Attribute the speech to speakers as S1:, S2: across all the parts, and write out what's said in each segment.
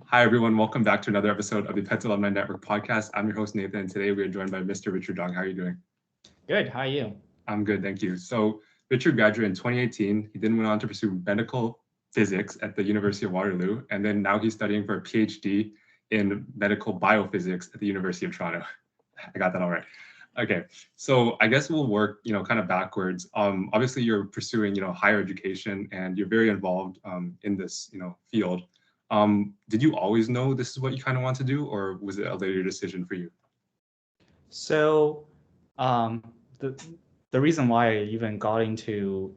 S1: Hi, everyone. Welcome back to another episode of the PETHS Alumni Network podcast. I'm your host, Nathan, and today we are joined by Mr. Richard Dong. How are you doing?
S2: Good. How are you?
S1: I'm good, thank you. So Richard graduated in 2018. He then went on to pursue medical physics at the University of Waterloo, and then now he's studying for a PhD in medical biophysics at the University of Toronto. I got that all right. Okay, so I guess we'll work, kind of backwards. Obviously, you're pursuing, higher education, and you're very involved in this, field. Did you always know this is what you kind of want to do, or was it a later decision for you?
S2: So, the reason why I even got into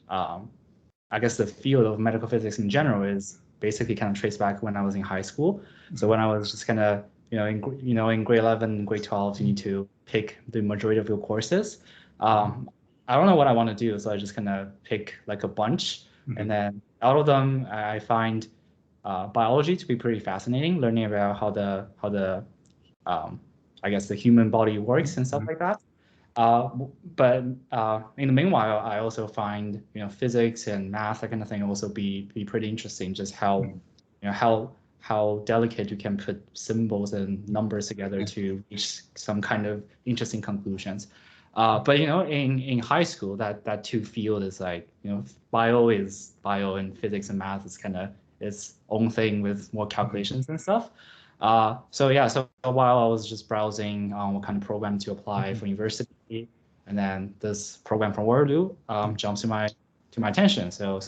S2: I guess the field of medical physics in general is basically kind of traced back when I was in high school. So when I was just kind of in grade 11, grade 12, you need to pick the majority of your courses. I don't know what I want to do, so I just kind of pick like a bunch, and then out of them, I find biology to be pretty fascinating. Learning about how the I guess the human body works and stuff like that. But in the meanwhile, I also find physics and math, that kind of thing, also be pretty interesting. Just how how delicate you can put symbols and numbers together to reach some kind of interesting conclusions. But in high school, that two field is like bio is bio and physics and math is kind of its own thing with more calculations and stuff. So while I was just browsing what kind of program to apply for university, and then this program from Waterloo jumps to my attention. So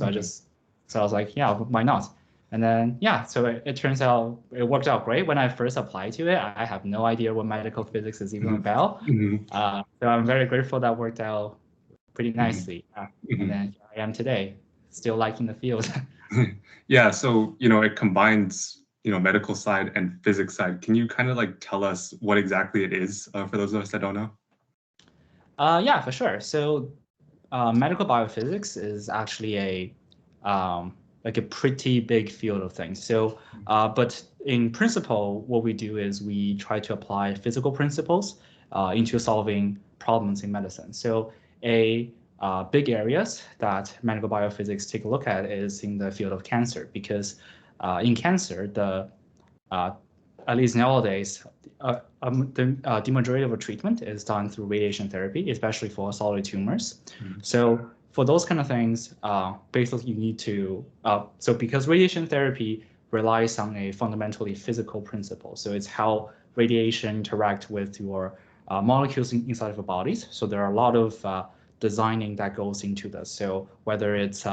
S2: I was like, yeah, why not? And then so it turns out it worked out great. When I first applied to it, I have no idea what medical physics is even about. So I'm very grateful that worked out pretty nicely. And then here I am today, still liking the field.
S1: Yeah, so it combines medical side and physics side. Can you kind of like tell us what exactly it is for those of us that don't know?
S2: Yeah, for sure. So medical biophysics is actually a pretty big field of things. So, but in principle, what we do is we try to apply physical principles into solving problems in medicine. So big areas that medical biophysics take a look at is in the field of cancer, because in cancer, at least nowadays, the majority of the treatment is done through radiation therapy, especially for solid tumors. So for those kind of things, basically you need to, so because radiation therapy relies on a fundamentally physical principle. So it's how radiation interact with your molecules inside of your bodies. So there are a lot of designing that goes into this. So whether it's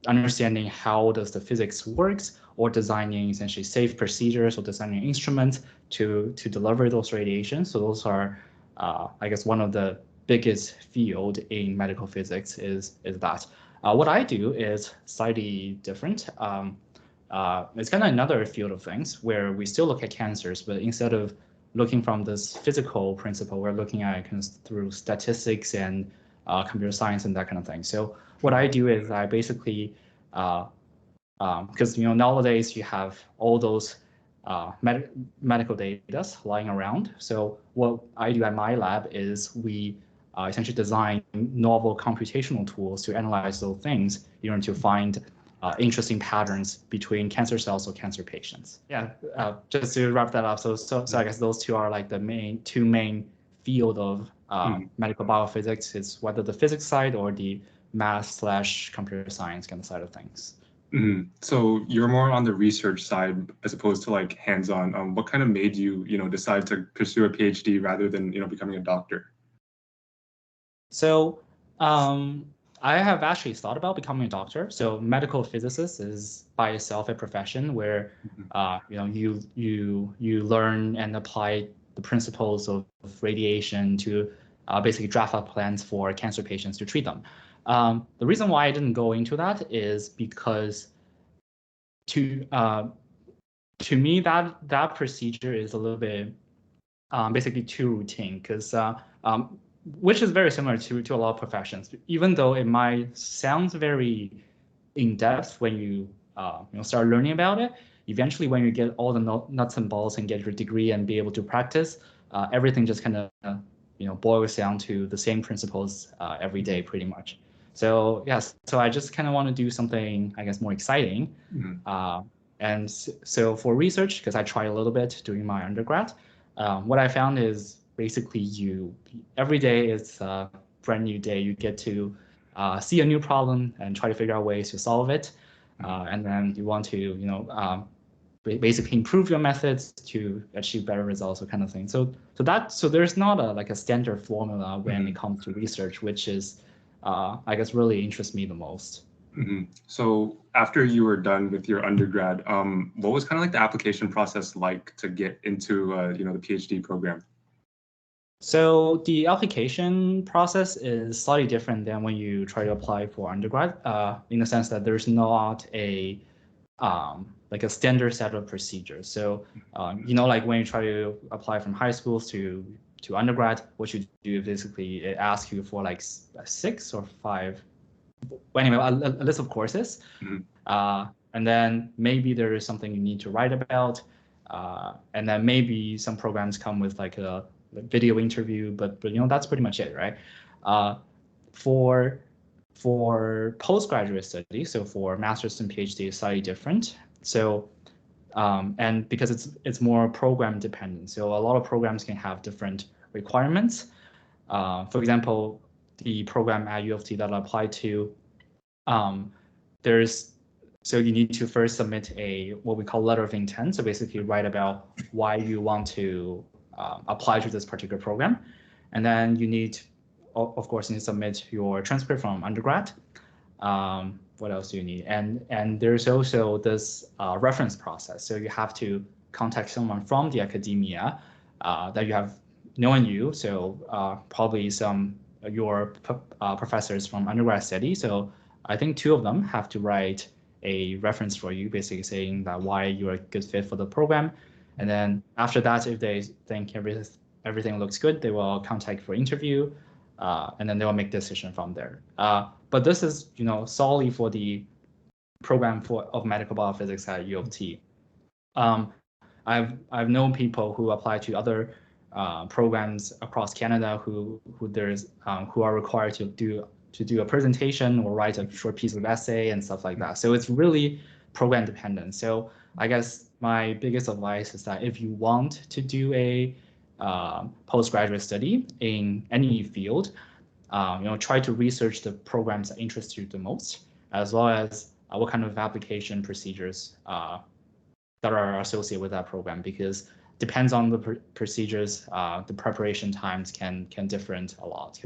S2: understanding how does the physics works, or designing essentially safe procedures, or designing instruments to deliver those radiations. So those are, I guess, one of the biggest field in medical physics is that. What I do is slightly different. It's kind of another field of things where we still look at cancers, but instead of looking from this physical principle, we're looking at it kind of through statistics and computer science and that kind of thing. So what I do is I basically, because nowadays you have all those medical data lying around. So what I do at my lab is we essentially design novel computational tools to analyze those things in order to find interesting patterns between cancer cells or cancer patients. Yeah, just to wrap that up. So I guess those two are like the two main field of medical biophysics. Is whether the physics side or the math/computer science kind of side of things.
S1: So you're more on the research side as opposed to like hands-on. What kind of made you, decide to pursue a PhD rather than, becoming a doctor?
S2: So I have actually thought about becoming a doctor. So medical physicist is by itself a profession where you learn and apply the principles of radiation to basically draft up plans for cancer patients to treat them. The reason why I didn't go into that is because to me that procedure is a little bit basically too routine, because which is very similar to a lot of professions, even though it might sound very in depth when you start learning about it. Eventually, when you get all the nuts and bolts and get your degree and be able to practice, everything just kind of boils down to the same principles every day, pretty much. So yes, so I just kind of want to do something, I guess, more exciting. And so for research, because I tried a little bit during my undergrad, what I found is basically every day is a brand new day. You get to see a new problem and try to figure out ways to solve it. And then you want to, basically improve your methods to achieve better results, or kind of thing. So there's not a standard formula when it comes to research, which is, I guess, really interests me the most.
S1: So after you were done with your undergrad, what was kind of like the application process like to get into the PhD program?
S2: So the application process is slightly different than when you try to apply for undergrad, in the sense that there's not a standard set of procedures. So like when you try to apply from high schools to undergrad, what you do basically, it asks you for like 6 or 5. Well, anyway, a list of courses, and then maybe there is something you need to write about, and then maybe some programs come with like a video interview, but that's pretty much it, right? For postgraduate studies, so for master's and PhD, is slightly different. So and because it's more program dependent, so a lot of programs can have different requirements. For example, the program at U of T that I applied to, so you need to first submit what we call letter of intent. So basically write about why you want to apply to this particular program. And then of course, you need to submit your transcript from undergrad. What else do you need? And there's also this reference process. So you have to contact someone from the academia that you have known you. So probably your professors from undergrad study. So I think 2 of them have to write a reference for you, basically saying that why you're a good fit for the program. And then after that, if they think everything looks good, they will contact for interview, and then they will make decision from there. But this is, solely for the program of medical biophysics at U of T. I've known people who apply to other programs across Canada who are required to do a presentation or write a short piece of essay and stuff like that. So it's really program dependent. So I guess my biggest advice is that if you want to do a postgraduate study in any field, try to research the programs that interest you the most, as well as what kind of application procedures that are associated with that program, because depends on the procedures, the preparation times can be different a lot.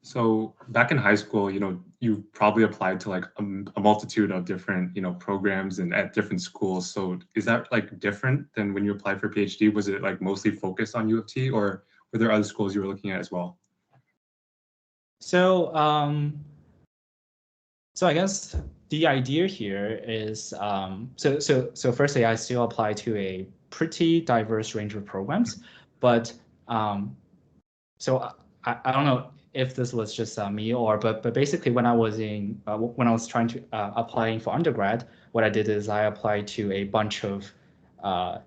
S1: So back in high school, you probably applied to like a multitude of different, programs and at different schools. So is that like different than when you applied for PhD? Was it like mostly focused on U of T, or were there other schools you were looking at as well?
S2: So I guess the idea here is, so firstly, I still apply to a pretty diverse range of programs, but so I don't know if this was just me but basically when I was trying to applying for undergrad, what I did is I applied to a bunch of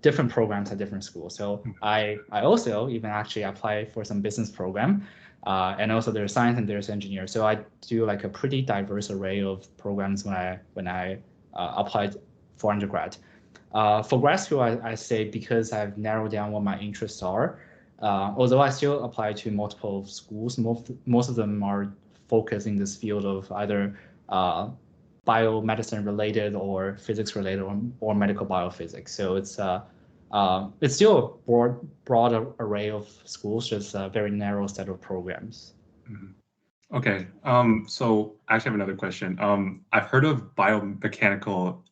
S2: different programs at different schools. So I also even actually applied for some business program, and also there's science and there's engineer. So I do like a pretty diverse array of programs when I applied for undergrad. For grad school, I say, because I've narrowed down what my interests are. Although I still apply to multiple schools, most of them are focused in this field of either biomedicine related or physics related or medical biophysics. So it's still a broad array of schools, just a very narrow set of programs.
S1: Okay. So I actually have another question. I've heard of biomedical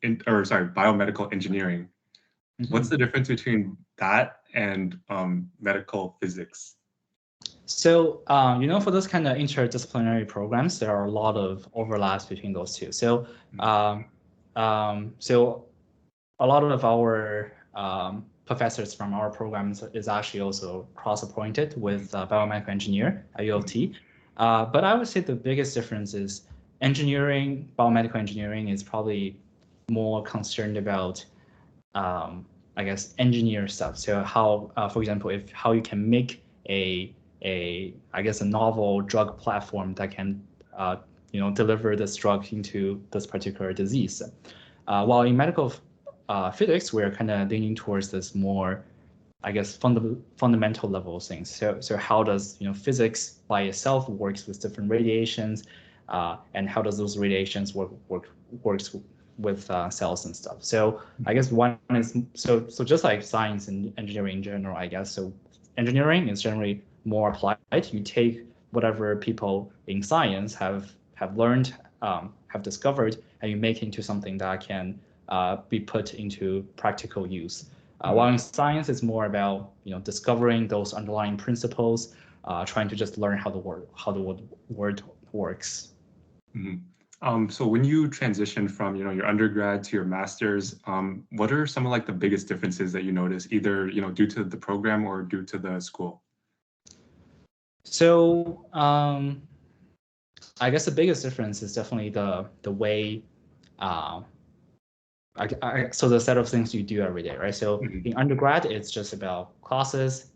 S1: engineering. What's the difference between that and medical physics?
S2: So, for those kind of interdisciplinary programs, there are a lot of overlaps between those two. So, so a lot of our professors from our programs is actually also cross-appointed with biomedical engineer at U of T. But I would say the biggest difference is biomedical engineering is probably more concerned about, I guess, engineer stuff. So how, for example, how you can make a novel drug platform that can, deliver this drug into this particular disease. While in medical physics, we're kind of leaning towards this more, I guess, fundamental level of things. So how does physics by itself works with different radiations, and how does those radiations works with cells and stuff. So I guess one is so just like science and engineering in general, I guess. So engineering is generally more applied. You take whatever people in science have learned, have discovered, and you make it into something that can be put into practical use. While in science, it's more about discovering those underlying principles, trying to just learn how the word works.
S1: So when you transition from your undergrad to your master's, what are some of like the biggest differences that you notice, either due to the program or due to the school?
S2: So I guess the biggest difference is definitely the way. So the set of things you do every day, right? So in undergrad, it's just about classes.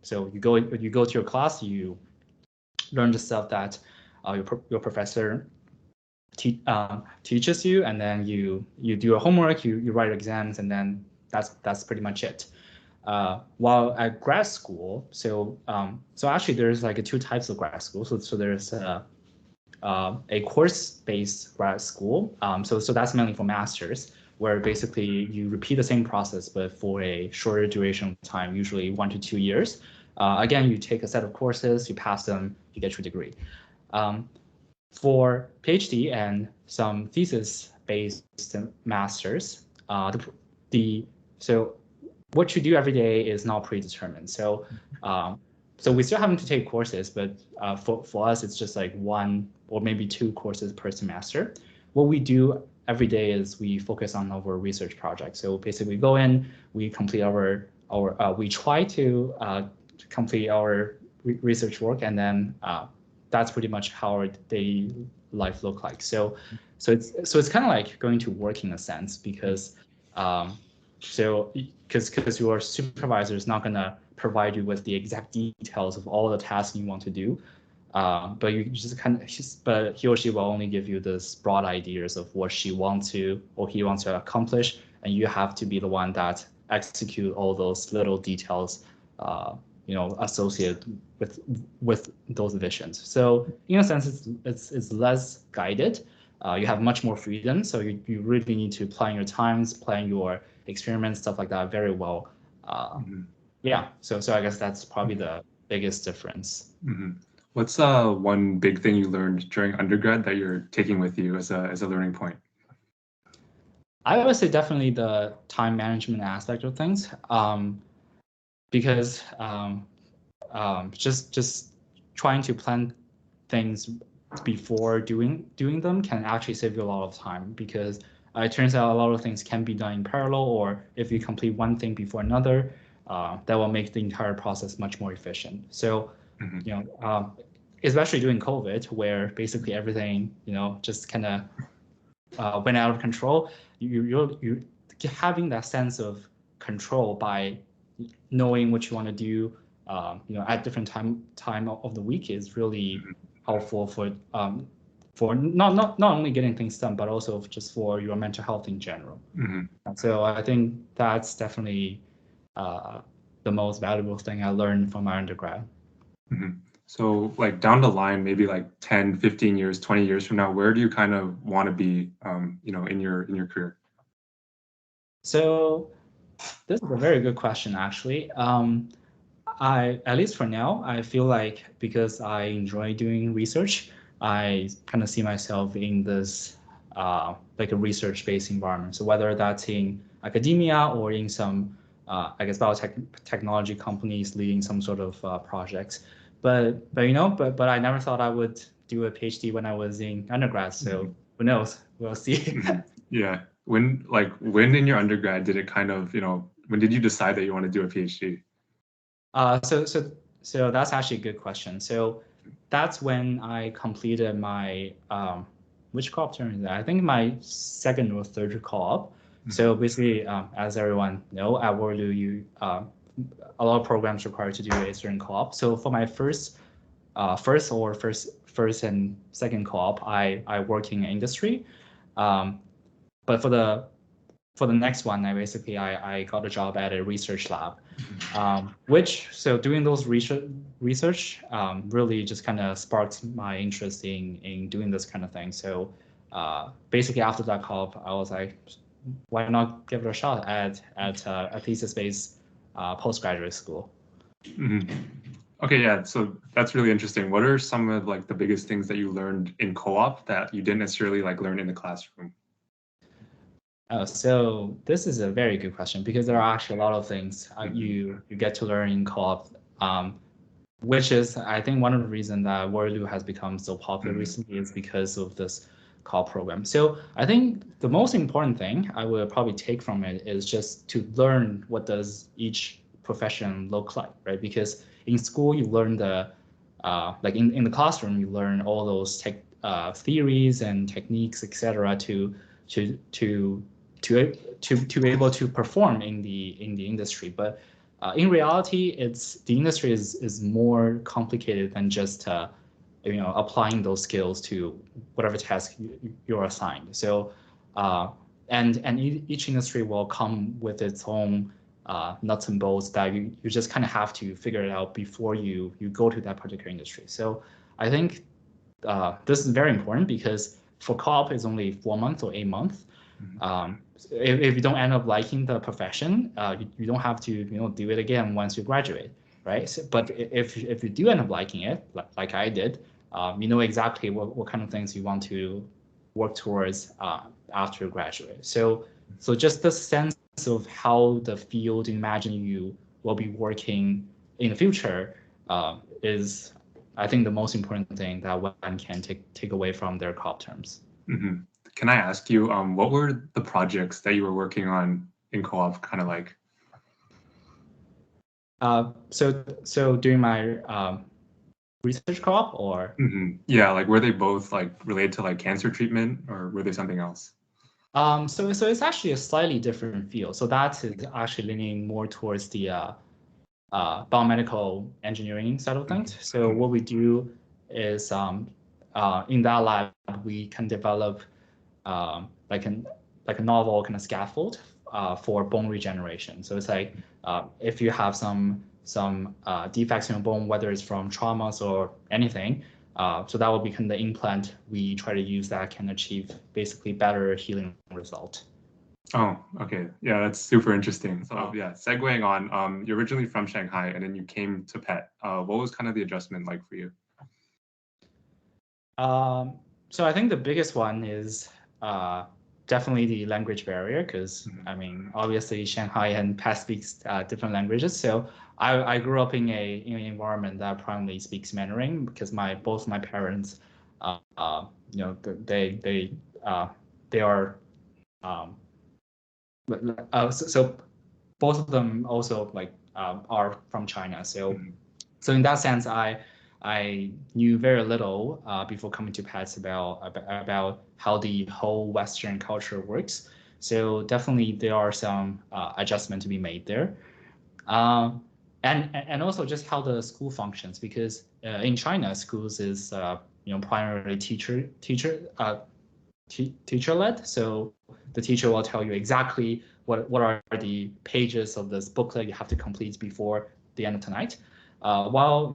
S2: So you go to your class, you learn the stuff that your professor teaches you, and then you do your homework, you write exams, and then that's pretty much it. While at grad school, so actually there's like two types of grad school. So there's a course-based grad school. So that's mainly for masters, where basically you repeat the same process but for a shorter duration of time, usually 1 to 2 years. Again, you take a set of courses, you pass them, you get your degree. For PhD and some thesis-based masters, so what you do every day is not predetermined. So we still having to take courses, but for us, it's just like 1 or maybe 2 courses per semester. What we do every day is we focus on our research project. So basically, we go in, we complete we try to complete our research work, and then that's pretty much how our daily life look like. So it's kind of like going to work in a sense, because because your supervisor is not gonna provide you with the exact details of all the tasks you want to do, but you just but he or she will only give you this broad ideas of what she wants to or he wants to accomplish, and you have to be the one that execute all those little details associated with those visions. So in a sense, it's less guided. You have much more freedom, so you really need to plan your times, plan your experiments, stuff like that very well. Yeah, so I guess that's probably the biggest difference.
S1: What's one big thing you learned during undergrad that you're taking with you as a learning point?
S2: I would say definitely the time management aspect of things, because just trying to plan things before doing them can actually save you a lot of time, because it turns out a lot of things can be done in parallel, or if you complete one thing before another, that will make the entire process much more efficient. So, especially during COVID, where basically everything, just kind of went out of control, you're having that sense of control by knowing what you want to do, at different time of the week is really helpful for not only getting things done, but also just for your mental health in general. So I think that's definitely the most valuable thing I learned from my undergrad.
S1: So like down the line, maybe like 10, 15 years, 20 years from now, where do you kind of want to be, in your career?
S2: So this is a very good question, actually. At least for now, I feel like because I enjoy doing research, I kind of see myself in this like a research-based environment. So whether that's in academia or in some, I guess, biotechnology companies leading some sort of projects. But I never thought I would do a PhD when I was in undergrad. So who knows? We'll see.
S1: Yeah. When in your undergrad did it kind of, when did you decide that you want to do a PhD?
S2: So that's actually a good question. So that's when I completed my which co-op term is that? I think my second or third co-op. So basically, as everyone know, at Waterloo, a lot of programs require to do a certain co-op. So for my first and second co-op, I work in industry. but for the next one, I got a job at a research lab, so doing those research really just kind of sparked my interest in doing this kind of thing. So basically after that CoOp, I was like, why not give it a shot at a thesis-based postgraduate school?
S1: Okay, yeah, so that's really interesting. What are some of like the biggest things that you learned in CoOp that you didn't necessarily like learn in the classroom?
S2: So this is a very good question, because there are actually a lot of things you get to learn in CoOp, which is, I think, one of the reasons that Waterloo has become so popular recently is because of this CoOp program. So I think the most important thing I will probably take from it is just to learn what does each profession look like, right? Because in school you learn like in the classroom you learn all those theories and techniques, etc., to be able to perform in the industry. But in reality, the industry is more complicated than just applying those skills to whatever task you're assigned. So and each industry will come with its own nuts and bolts that you just kind of have to figure it out before you go to that particular industry. So I think this is very important, because for CoOp it's only 4 months or 8 months. If you don't end up liking the profession, you don't have to do it again once you graduate, right? So, but if you do end up liking it, like I did, you know exactly what kind of things you want to work towards after you graduate. So just the sense of how the field imagine you will be working in the future is, I think, the most important thing that one can take away from their CoOp terms.
S1: Can I ask you, what were the projects that you were working on in CoOp kind of like?
S2: So during my research CoOp, or?
S1: Yeah, like were they both like related to like cancer treatment, or were they something else?
S2: So it's actually a slightly different field. So that is actually leaning more towards the biomedical engineering side of things. So what we do is in that lab we can develop like a novel kind of scaffold for bone regeneration. So it's like if you have some defects in your bone, whether it's from traumas or anything, so that will become the implant. We try to use that can achieve basically better healing result.
S1: Oh, okay. Yeah, that's super interesting. So yeah, segueing on, you're originally from Shanghai and then you came to PET. What was kind of the adjustment like for you?
S2: So I think the biggest one is definitely the language barrier, because I mean, obviously Shanghai and PET speaks different languages. So I grew up in an environment that primarily speaks Mandarin, because both my parents, they are so both of them also like are from China. So in that sense, I knew very little before coming to PETS about how the whole Western culture works. So definitely there are some adjustment to be made there, and also just how the school functions, because in China schools is primarily teacher led. So the teacher will tell you exactly what are the pages of this booklet you have to complete before the end of tonight. While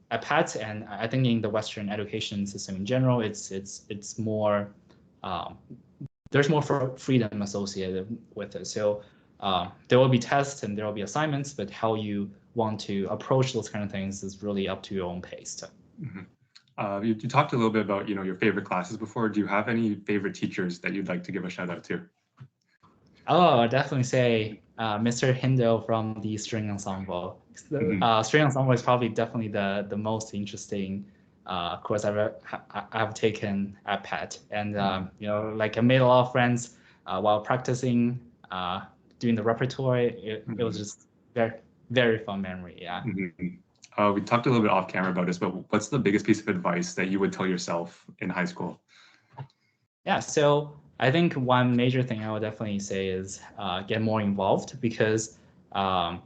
S2: at PETS, and I think in the Western education system in general, it's more there's more freedom associated with it. So there will be tests and there will be assignments, but how you want to approach those kind of things is really up to your own pace.
S1: You talked a little bit about your favorite classes before. Do you have any favorite teachers that you'd like to give a shout out to?
S2: Oh, I'd definitely say Mr. Hindle from the string ensemble. String ensemble is probably definitely the most interesting course I've taken at PET, and like I made a lot of friends while practicing, doing the repertoire. It was just very, very fun memory. Yeah.
S1: We talked a little bit off camera about this, but what's the biggest piece of advice that you would tell yourself in high school?
S2: Yeah, so I think one major thing I would definitely say is get more involved, because I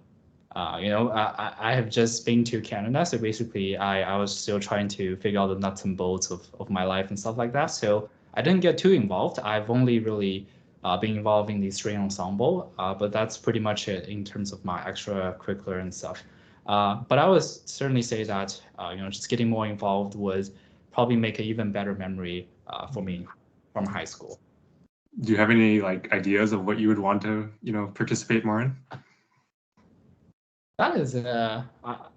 S2: have just been to Canada, so basically I was still trying to figure out the nuts and bolts of my life and stuff like that. So I didn't get too involved. I've only really been involved in the string ensemble, but that's pretty much it in terms of my extracurricular and stuff. But I would certainly say that just getting more involved would probably make an even better memory for me from high school.
S1: Do you have any like ideas of what you would want to participate more in?
S2: That is, I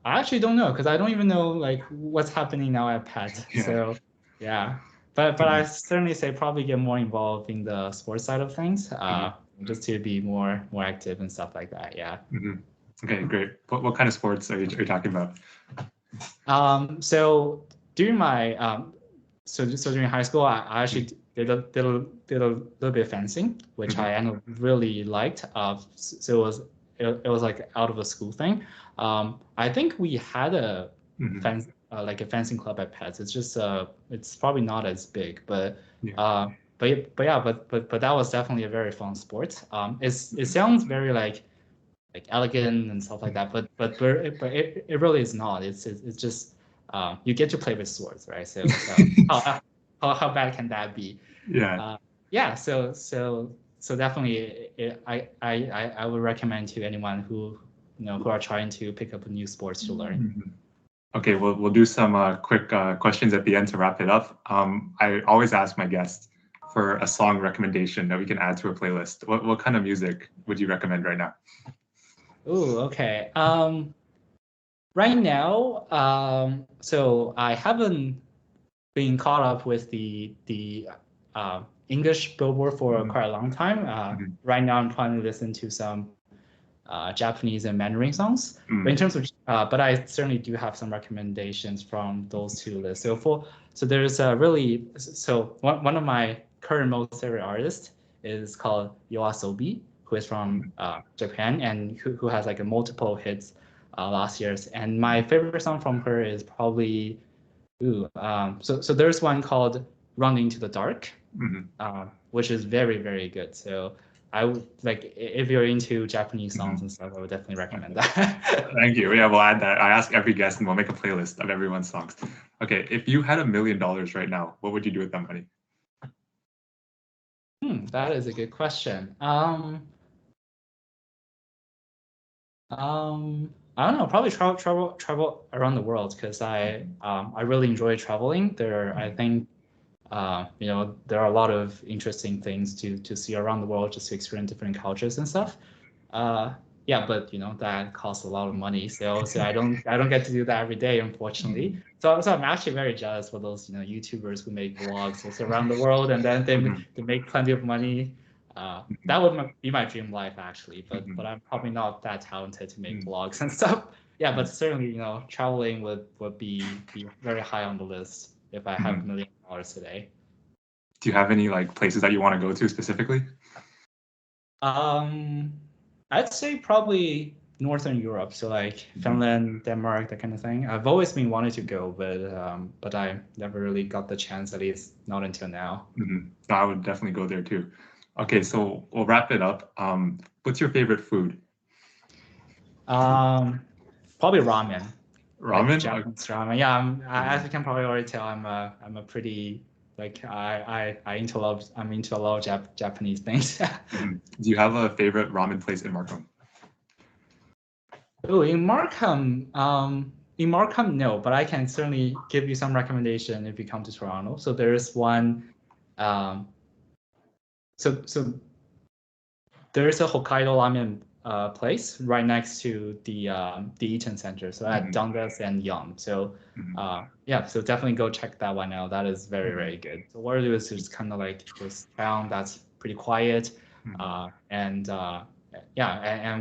S2: actually don't know because I don't even know like what's happening now at PET.
S1: Yeah.
S2: So yeah, but I certainly say probably get more involved in the sports side of things, just to be more active and stuff like that. Yeah.
S1: Okay, great. What kind of sports are you talking about?
S2: So during my so during high school, I actually did a little bit of fencing, which I ended up really liked. So it was like out of a school thing. I think we had a like a fencing club at PETS. It's just it's probably not as big, but that was definitely a very fun sport. It sounds very like elegant and stuff like that, but it really is not. It's just you get to play with swords, right? So how bad can that be? Yeah. So definitely, I would recommend to anyone who are trying to pick up a new sports to learn.
S1: Okay, we'll do some quick questions at the end to wrap it up. I always ask my guests for a song recommendation that we can add to a playlist. What kind of music would you recommend right now?
S2: Oh, okay. Right now, so I haven't been caught up with the English Billboard for quite a long time. Right now, I'm trying to listen to some Japanese and Mandarin songs. But in terms of, but I certainly do have some recommendations from those two lists. So there's one of my current most favorite artists is called YOASOBI, who is from Japan and who has like a multiple hits last year's. And my favorite song from her is probably so there's one called Run Into the Dark, which is very, very good. So I would like if you're into Japanese songs and stuff, I would definitely recommend that.
S1: Thank you. Yeah, we'll add that. I ask every guest and we'll make a playlist of everyone's songs. Okay, if you had $1 million right now, what would you do with that money?
S2: That is a good question. I don't know, probably travel around the world because I really enjoy traveling. I think there are a lot of interesting things to see around the world, just to experience different cultures and stuff. Yeah, but that costs a lot of money, so I don't get to do that every day, unfortunately. So I'm actually very jealous for those YouTubers who make vlogs just around the world and then they make plenty of money. That would be my dream life actually, but I'm probably not that talented to make vlogs and stuff. Yeah, but certainly traveling would be very high on the list if I have $1 million today.
S1: Do you have any like places that you want to go to specifically?
S2: I'd say probably Northern Europe, so like Finland, Denmark, that kind of thing. I've always been wanting to go, but I never really got the chance, at least not until now.
S1: I would definitely go there too. Okay, so we'll wrap it up. What's your favorite food?
S2: Probably ramen.
S1: Ramen?
S2: Like Japanese ramen. Yeah, as you can probably already tell, I'm a pretty like I'm into a lot of Japanese things.
S1: Do you have a favorite ramen place in Markham?
S2: Oh, in Markham, no, but I can certainly give you some recommendation if you come to Toronto. So there is one, so there is a Hokkaido ramen place right next to the Eaton Center, so at Dundas and Yonge. So yeah, so definitely go check that one out. That is very, very good. So Waterloo is just kind of like this town that's pretty quiet, and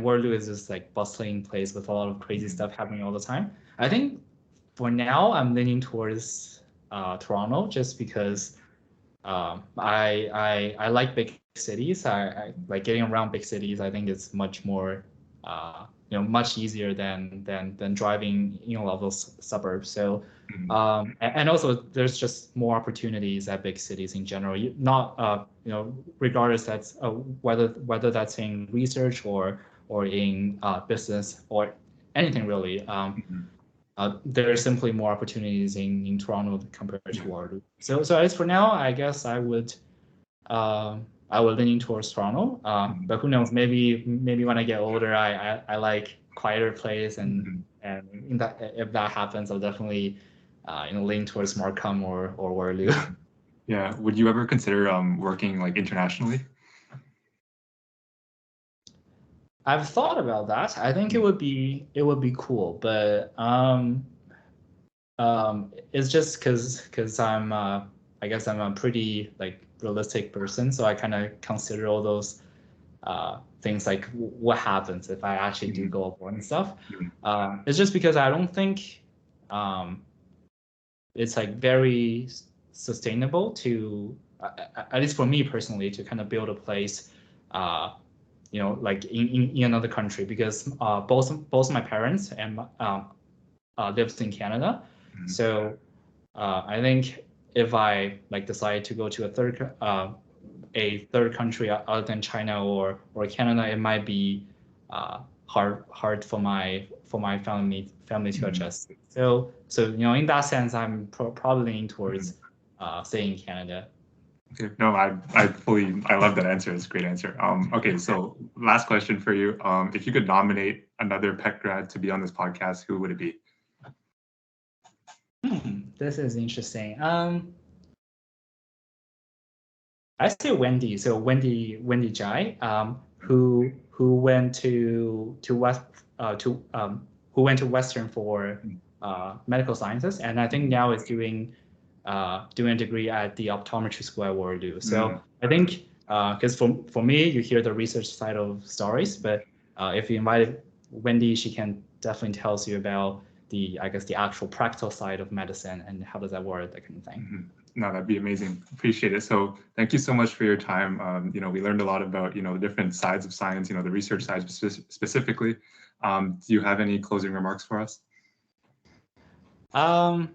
S2: Waterloo is this like bustling place with a lot of crazy stuff happening all the time. I think for now I'm leaning towards Toronto just because I like big cities. I like getting around big cities. I think it's much more much easier than driving a lot of those suburbs. So and also there's just more opportunities at big cities in general. Not regardless that's whether that's in research or in business or anything really. there are simply more opportunities in Toronto compared to Waterloo. So as for now, I guess I would lean towards Toronto. But who knows? Maybe when I get older, I like quieter place, and if that happens, I'll definitely lean towards Markham or Waterloo.
S1: Yeah. Would you ever consider working like internationally?
S2: I've thought about that. I think it would be cool, but it's just because I'm I guess I'm a pretty like realistic person, so I kind of consider all those things like what happens if I actually do go abroad and stuff. It's just because I don't think it's like very sustainable to, at least for me personally, to kind of build a place, like in another country, because both my parents and lives in Canada. So I think if I like decide to go to a third country other than China or Canada, it might be hard for my family to adjust. So in that sense, I'm probably leaning towards staying in Canada.
S1: Okay. No, I love that answer. It's a great answer. Okay, so last question for you. If you could nominate another PET grad to be on this podcast, who would it be?
S2: This is interesting. I say Wendy. So Wendy Jai, who went to Western for medical sciences, and I think now is doing a degree at the optometry school at Waterloo. So I think because for me, you hear the research side of stories, but if you invited Wendy, she can definitely tell you about the actual practical side of medicine and how does that work, that kind of thing.
S1: No, that'd be amazing. Appreciate it. So thank you so much for your time. We learned a lot about, the different sides of science, the research side specifically. Do you have any closing remarks for us?
S2: I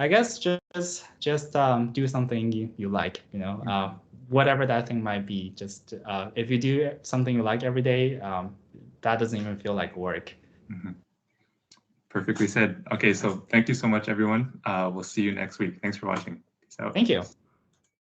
S2: guess just do something you like, whatever that thing might be. Just if you do something you like every day, that doesn't even feel like work.
S1: Perfectly said. Okay, so thank you so much, everyone. We'll see you next week. Thanks for watching. Peace out.
S2: Thank you.